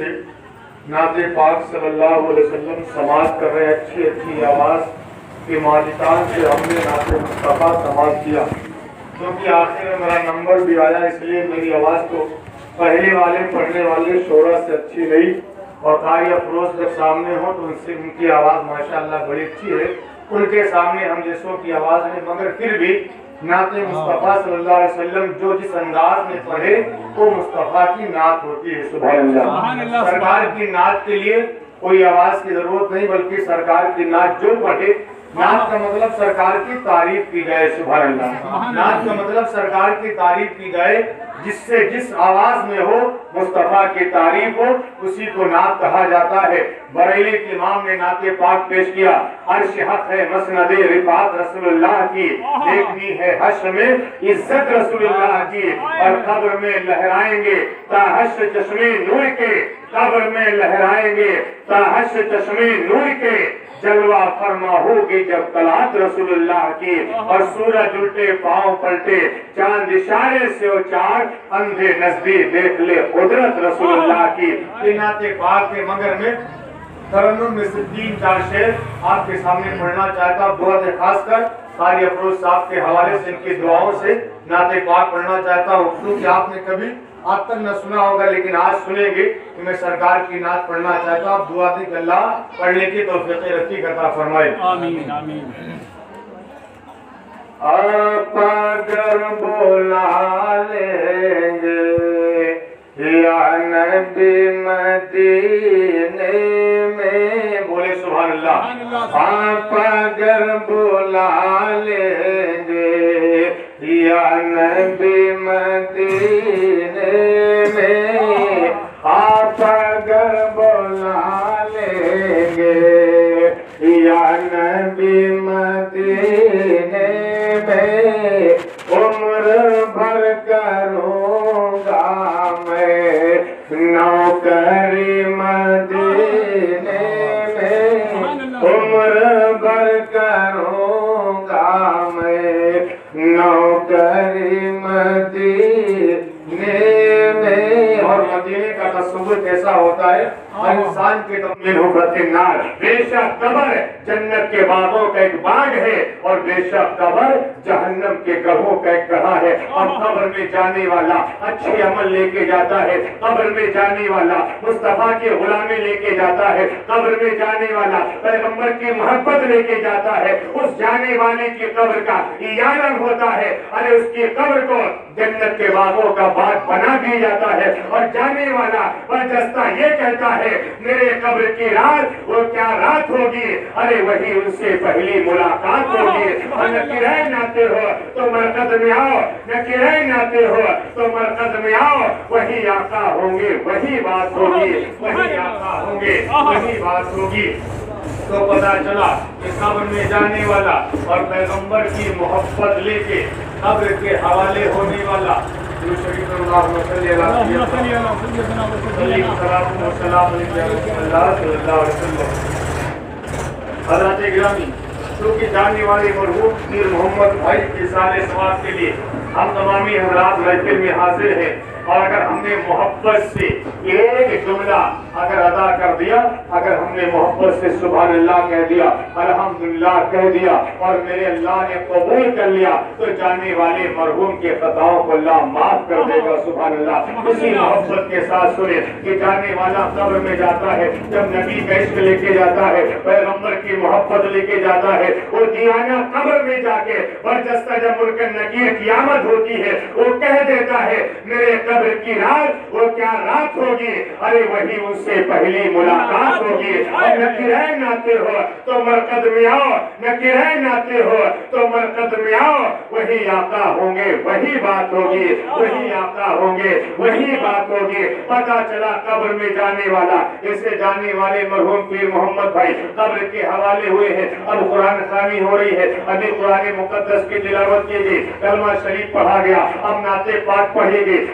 سے نعت پاک صلی اللہ علیہ وسلم سماعت کر رہے، اچھی اچھی آواز کے مالکان سے ہم نے نعت مصطفیٰ سماعت کیا، کیونکہ آخر میں میرا نمبر بھی آیا، اس لیے میری آواز تو پہلے والے پڑھنے والے شعرا سے اچھی نہیں، اور قاری افروز جب سامنے ہوں تو ان کی آواز ماشاءاللہ بڑی اچھی ہے، ان کے سامنے ہم جیسوں کی آواز نہیں، مگر پھر بھی نعت مصطفیٰ صلی اللہ علیہ وسلم جو جس انداز میں پڑھے وہ مصطفیٰ کی نعت ہوتی ہے۔ سبحان اللہ۔ سرکار کی نعت کے لیے کوئی آواز کی ضرورت نہیں، بلکہ سرکار کی نعت جو پڑھے، نعت کا مطلب سرکار کی تعریف کی جائے۔ سبحان اللہ۔ نعت کا مطلب سرکار کی تعریف کی جائے، جس سے جس آواز میں ہو مصطفیٰ کی تعریف ہو، اسی کو نعت کہا جاتا ہے۔ بریلی کے امام نے نعت پاک پیش کیا، عرش حق ہے مسند رفعت رسول اللہ کی، دیکھنی ہے حشر میں عزت رسول اللہ کی، اور قبر میں لہرائیں گے تا حشر چشمے نور کے، قبر میں لہرائیں گے تا حشر چشمے نور کے، جلوہ فرما ہوگی جب طلعت رسول اللہ کی، اور سورج الٹے پاؤں پلٹے چاند اشارے سے او چار، اندھے نزدیک دیکھ لے قدرت رسول اللہ کی۔ نعت پاک کے مگر میں ترنم میں سے 3-4 شعر آپ کے سامنے پڑھنا چاہتا ہوں، بہت خاص کر قاری افروز صاحب کے حوالے سے، ان کی دعاؤں سے نعت پاک پڑھنا چاہتا ہوں، کیونکہ آپ نے کبھی آج تک نہ سنا ہوگا، لیکن آج سنیں گے کہ میں سرکار کی نعت پڑھنا چاہتا ہوں۔ آپ دعا دیں کہ اللہ پڑھنے کی توفیق رفیق عطا فرمائے۔ آمین آمین۔ آپ اگر بلا لیں گے یا نبی مدینے میں، بولے سبحان اللہ۔ آپ اگر بلا لیں گے یا نبی مدینے میں، آپ اگر بلا لیں گے یا نبی مدینے میں، عمر بھر کروں گا میں نوکری مدینے میں، عمر بھر کروں گا میں نوکری مدینے میں۔ اور مدینے کا تصور کیسا ہوتا ہے؟ انسان کے تمہیں حفرت نار، بے شک قبر جنت کے باغوں کا ایک باغ ہے، اور بے شک قبر جہنم کے گڑھوں کا ایک گڑھا ہے، اور قبر میں جانے والا اچھے عمل لے کے جاتا ہے، قبر میں جانے والا مصطفیٰ کی غلامی لے کے جاتا ہے، قبر میں جانے والا پیغمبر کی محبت لے کے جاتا ہے، اس جانے والے کی قبر کا اعلان ہوتا ہے، ارے اس کی قبر کو جنت کے باغوں کا باغ بنا دیا جاتا ہے، اور جانے والا برجستہ یہ کہتا ہے میرے قبر کی رات وہ کیا رات ہوگی، ارے وہی ان سے پہلی ملاقات ہوگی، اور نکرین آتے ہو تو مرکز میں آؤ، نکرین آتے ہو تو مرکز میں آؤ، وہی آقا ہوں گے وہی بات ہوگی، وہی آقا ہوں گے وہی بات ہوگی۔ تو پتا چلا کہ قبر میں جانے والا اور پیغمبر کی محبت لے کے قبر کے حوالے ہونے والا، اللہم صلی اللہ علیہ وسلم۔ حضرات گرامی، کیونکہ جانے والے مرحوم پیر محمد بھائی کی سال ثواب کے لیے ہم تمامی حضرات محفل میں حاضر ہیں، اور اگر ہم نے محبت سے ایک جملہ اگر ادا کر دیا، اگر ہم نے محبت سے سبحان اللہ کہہ دیا، الحمدللہ کہہ دیا، اور میرے اللہ نے قبول کر لیا، تو جانے والے مرحوم کے خطاؤں کو اللہ معاف کر دے گا۔ سبحان اللہ۔ اسی محبت کے ساتھ سنیں کہ جانے والا قبر میں جاتا ہے، جب نبی کا عشق لے کے جاتا ہے، پیغمبر کی محبت لے کے جاتا ہے، وہ دیانہ قبر میں جا کے برجستہ جب منکر نکیر کی آمد ہوتی ہے، وہ کہہ دیتا ہے میرے قبر کی رات وہ کیا رات ہوگی، ارے وہی ان سے پہلی ملاقات ہوگی، اور نکرین آتے ہو تو مرکز میں آؤ، نکرین آتے ہو تو مرکز میں آؤ، وہی آقا ہوں گے وہی بات ہوگی، وہی آقا ہوں گے وہی بات ہوگی۔ پتا چلا قبر میں جانے والا، اسے جانے والے مرحوم پیر محمد بھائی قبر کے حوالے ہوئے ہیں، اب قرآن خوانی ہو رہی ہے، ابھی قرآن مقدس کی تلاوت کی گئی، کلمہ شریف پڑھا گیا، اب نعت پاک پڑھے گی،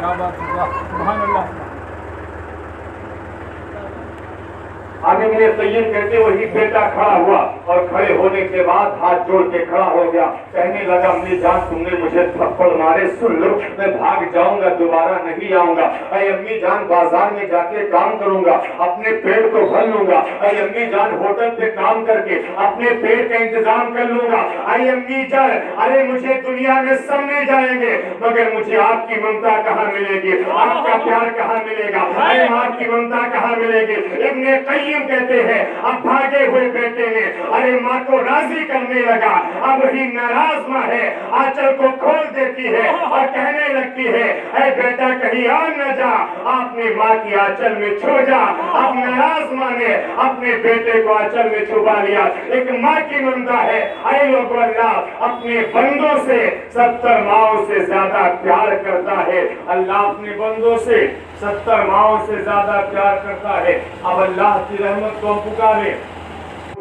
کیا بات ہے، سبحان اللہ۔ امین طیب کہتے وہی بیٹا کھڑا ہوا اور کھڑے ہونے کے بعد ہاتھ جوڑ کے کھڑا ہو گیا، کہنے لگا امی جان تم نے مجھے تھپڑ مارے، سن لو میں بھاگ جاؤں گا، دوبارہ نہیں آؤں گا۔ اے امی جان بازار میں جا کے کام کروں گا، اپنے پیٹ کو بھر لوں گا۔ اے امی جان ہوٹل پہ کام کر کے اپنے پیٹ کا انتظام کر لوں گا۔ اے امی جان ارے مجھے دنیا میں سب لے جائیں گے مگر مجھے آپ کی ممتا کہاں ملے گی، آپ کا پیار کہاں ملے گا، اے آپ کی ممتا کہاں ملے گی۔ ابن قیم کہتے ہیں اب بھاگے ہوئے بیٹے نے ارے ماں کو راضی کرنے لگا، اب وہی ناراض ماں ہے آنچل کو کھول دیتی ہے اور کہنے لگتی ہے اے بیٹا کہیں اور نہ جا، اپنی ماں کی آنچل میں چھو جا۔ اب ناراض ماں نے اپنے بیٹے کو آنچل میں چھپا لیا۔ ایک ماں کی ممتا ہے۔ اے لوگو اللہ اپنے بندوں سے 70 ماؤں سے زیادہ پیار کرتا ہے، اللہ اپنے بندوں سے 70 ماؤں سے زیادہ پیار کرتا ہے۔ اب اللہ کی رحمت کو پکارے،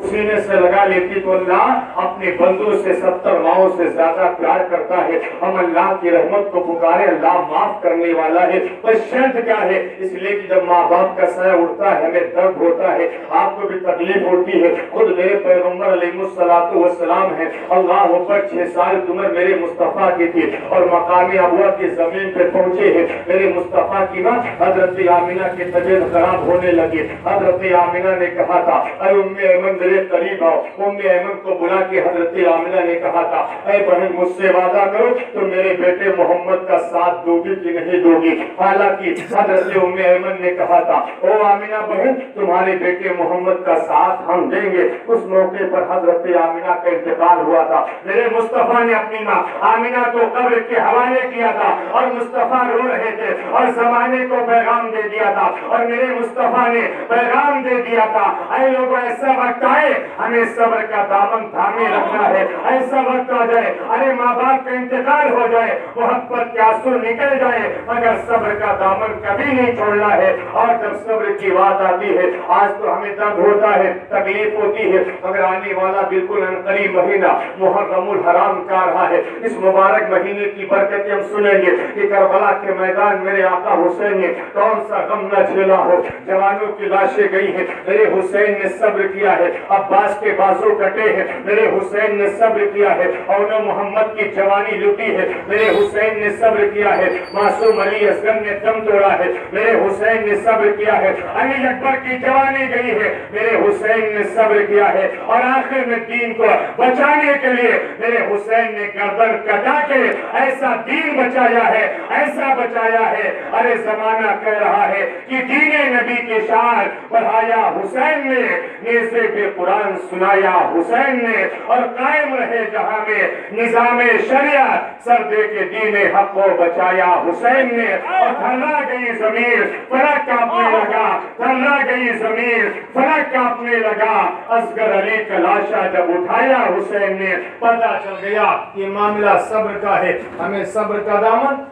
سینے سے لگا لیتی تو اللہ اپنے بندوں سے 70 ماؤں سے زیادہ پیار کرتا ہے۔ ہم اللہ کی رحمت کو پکارے، اللہ معاف کرنے والا ہے۔ بس شرط کیا ہے، اس لیے کہ جب ماں باپ کا سایہ اٹھتا ہے ہمیں درد ہوتا ہے، آپ کو بھی تکلیف ہوتی ہے۔ خود میرے پیغمبر علیہ السلام ہے، اللہ اکبر 6 سال کی عمر میرے مصطفیٰ کی تھی اور مقام ابوا کی زمین پہ پہنچے ہیں۔ میرے مصطفیٰ کی ماں حضرت آمینہ کی طبیعت خراب ہونے لگی۔ حضرت آمینہ نے کہا تھا اے ام ایمن میرے قریب آؤ۔ ام ایمن کو بلا کے حضرت آمینہ نے کہا تھا اے بہن مجھ سے وعدہ کرو تو میرے بیٹے محمد کا ساتھ دو گی کہ نہیں دو گی۔ حالانکہ حضرت ام ایمن نے کہا تھا او آمینہ بہن تمہارے بیٹے محمد کا ساتھ ہم دیں گے۔ اس موقع پر حضرت آمینہ کا انتقال ہوا تھا۔ میرے مصطفیٰ نے اپنی ماں آمینہ کو قبر کے حوالے کیا تھا اور مصطفیٰ رو رہے تھے اور زمانے کو پیغام دے دیا تھا اور میرے مصطفیٰ نے پیغام دے دیا تھا اے لوگوں ایسا وقت آئے ہمیں صبر کا دامن تھامے رکھنا ہے۔ ایسا وقت آ جائے ارے ماں باپ کا انتقال ہو جائے، محبت کے آنسو نکل جائے مگر صبر کا دامن کبھی نہیں چھوڑنا ہے۔ اور جب صبر کی بات آتی ہے آج تو ہمیں درد ہوتا ہے، تکلیف ہوتی ہے مگر آنے والا بالکل عنقریب مہینہ محرم الحرام کا رہا ہے۔ اس مبارک مہینے کی برکتیں ہم سنیں گے کہ کربلا کے میدان میرے آقا حسین نے کون سا غم نہ جھیلا ہو۔ جوانوں کی لاشیں گئی ہیں، میرے حسین نے صبر کیا ہے، عباس کے بازو کٹے ہیں، میرے حسین نے صبر کیا ہے، اور محمد کی جوانی لٹی ہے، میرے حسین نے صبر کیا ہے، معصوم علی اصغر نے دم توڑا ہے، میرے حسین نے صبر کیا ہے، علی اکبر کی جوانی گئی ہے، میرے حسین نے صبر کیا ہے، اور آخر میں دین کو بچانے کے لیے میرے حسین نے گردن کٹا کے ایسا دین بچایا ہے، ایسا بچایا ہے۔ ارے زمانہ کہہ رہا ہے کہ دین نبی کی شان بڑھایا حسین نے، نیزے پہ قرآن سنایا حسین نے، اور قائم رہے جہاں میں نظام شریعت، سر دے کے دین حق کو بچایا حسین نے۔ اور تھرا گئی زمین فلک کانپنے لگا، تھرا گئی زمین فلک کانپنے لگا، اصغر علی کا لاشا جب اٹھایا حسین نے، پتہ چل گیا کہ معاملہ صبر کا ہے۔ ہمیں صبر کا دامن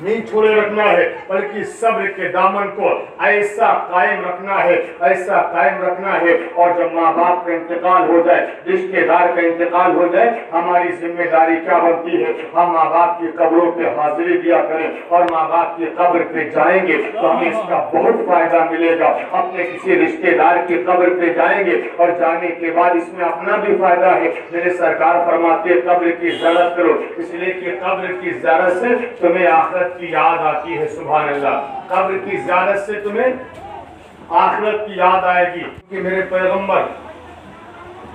نہیں چھوڑے رکھنا ہے بلکہ صبر کے دامن کو ایسا قائم رکھنا ہے، ایسا قائم رکھنا ہے۔ اور جب ماں باپ کا انتقال ہو جائے، رشتہ دار کا انتقال ہو جائے، ہماری ذمہ داری کیا بنتی ہے؟ ہم ماں باپ کی قبروں پہ حاضری دیا کریں اور ماں باپ کی قبر پہ جائیں گے تو ہمیں اس کا بہت فائدہ ملے گا۔ اپنے کسی رشتہ دار کی قبر پہ جائیں گے اور جانے کے بعد اس میں اپنا بھی فائدہ ہے۔ میرے سرکار فرماتے قبر کی زیارت کرو، اس لیے کہ قبر کی زیارت سے تمہیں آخرت کی یاد آتی ہے۔ سبحان اللہ، قبر کی زیارت سے تمہیں آخرت کی یاد آئے گی کہ میرے پیغمبر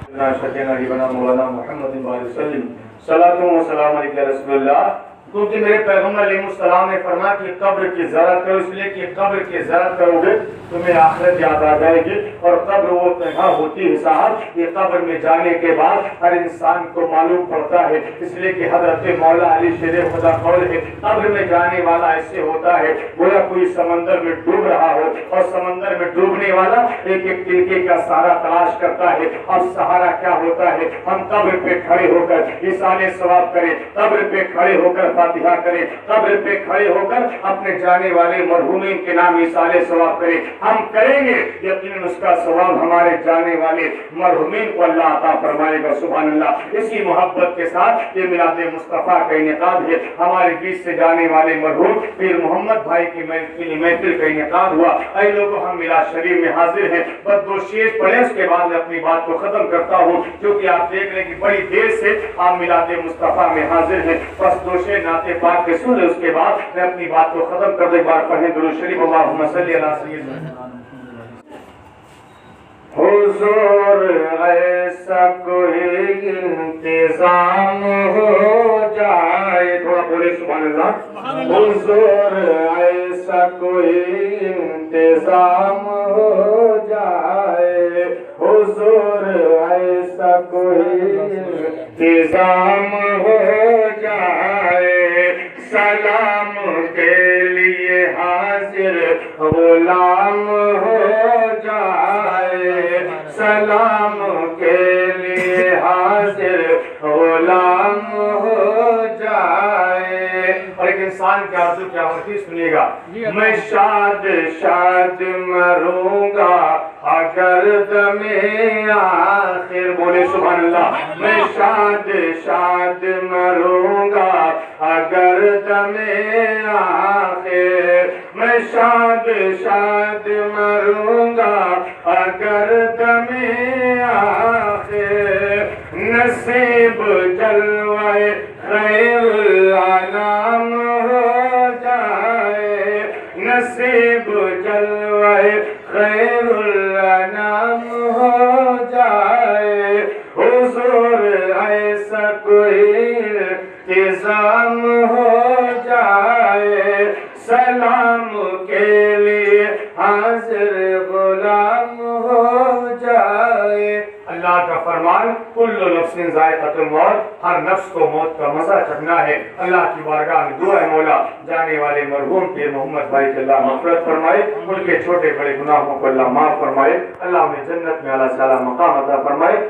مولانا محمد وسلم صلاۃ و سلام علیہ رسول اللہ، کیونکہ میرے پیغمبر علیہ السلام نے فرمایا کہ قبر کی زیارت کرو، اس لیے کہ قبر کی زیارت کرو گے تمہیں آخرت یاد آ جائے گی۔ اور قبر وہ جگہ ہوتی ہے صاحب، یہ قبر میں جانے کے بعد ہر انسان کو معلوم پڑتا ہے، اس لیے کہ حضرت مولا علی شیر خدا قول ہے قبر میں جانے والا ایسے ہوتا ہے گویا کوئی سمندر میں ڈوب رہا ہو، اور سمندر میں ڈوبنے والا ایک ایک تلکے کا سہارا تلاش کرتا ہے۔ اب سہارا کیا ہوتا ہے؟ ہم قبر پہ کھڑے ہو کر ایصال ثواب کریں، قبر پہ کھڑے ہو کر فاتحہ کریں، قبر پہ کھڑے ہو کر اپنے جانے والے مرحومین کے نام ایصال ثواب کریں. ہم کریں گے یقیناً اس کا ثواب ہمارے جانے والے مرحومین کو اللہ عطا فرمائے گا. سبحان اللہ. اسی محبت کے ساتھ یہ میلاد مصطفیٰ کا انعقاد ہے. ہمارے بیچ سے جانے والے مرحوم پیر محمد بھائی کی محفل کا انعقاد ہوا. اے لوگوں، ہم میلاد شریف میں حاضر ہیں. بس 2 شیش پڑھیں، اس کے بعد میں اپنی بات کو ختم کرتا ہوں، کیونکہ آپ دیکھ رہے ہیں کہ بڑی دیر سے آپ میلاد مصطفیٰ میں حاضر ہیں. بس 2 شیش نعت پاک کے سن لیں، اس کے بعد میں اپنی بات کو ختم کر دوں. ایک بار پڑھیں درود شریف. اللہم صلی علی سیدنا حضور. ایسا کوئی انتظام ہو جائے، تھوڑا بولے سبحان اللہ. حضور ایسا کوئی انتظام ہو جائے، حضور ایسا کوئی انتظام ہو جائے، سلام کے لیے حاضر غلام ہو جائے، سلام کے لیے حاضر غلام ہو جائے. اور ایک انسان کی آرزو کیا ہوتی سنیے گا. میں شاد شاد مروں گا اگر دم آخر، بولے سبحان اللہ. میں شاد شاد مروں گا اگر دم آخر، میں شاد شاد مروں گا اگر دم آخر، نصیب جلوے خیر الانام ہو جائے، نصیب جلوے خیر الانام ہو جائے، حضور ایسا کوئی انتظام ہو جائے، سلام کے لیے حاضر غلام ہو جائے. اللہ کا فرمان کل نفس ذائقۃ الموت، ہر نفس کو موت کا مزہ چکھنا ہے. اللہ کی بارگاہ میں دعا ہے مولا جانے والے مرحوم پیر محمد بھائی کی اللہ مغفرت فرمائے، ان کے چھوٹے بڑے گناہوں کو اللہ معاف فرمائے، اللہ ہمیں جنت میں اعلیٰ سے اعلیٰ مقام عطا فرمائے.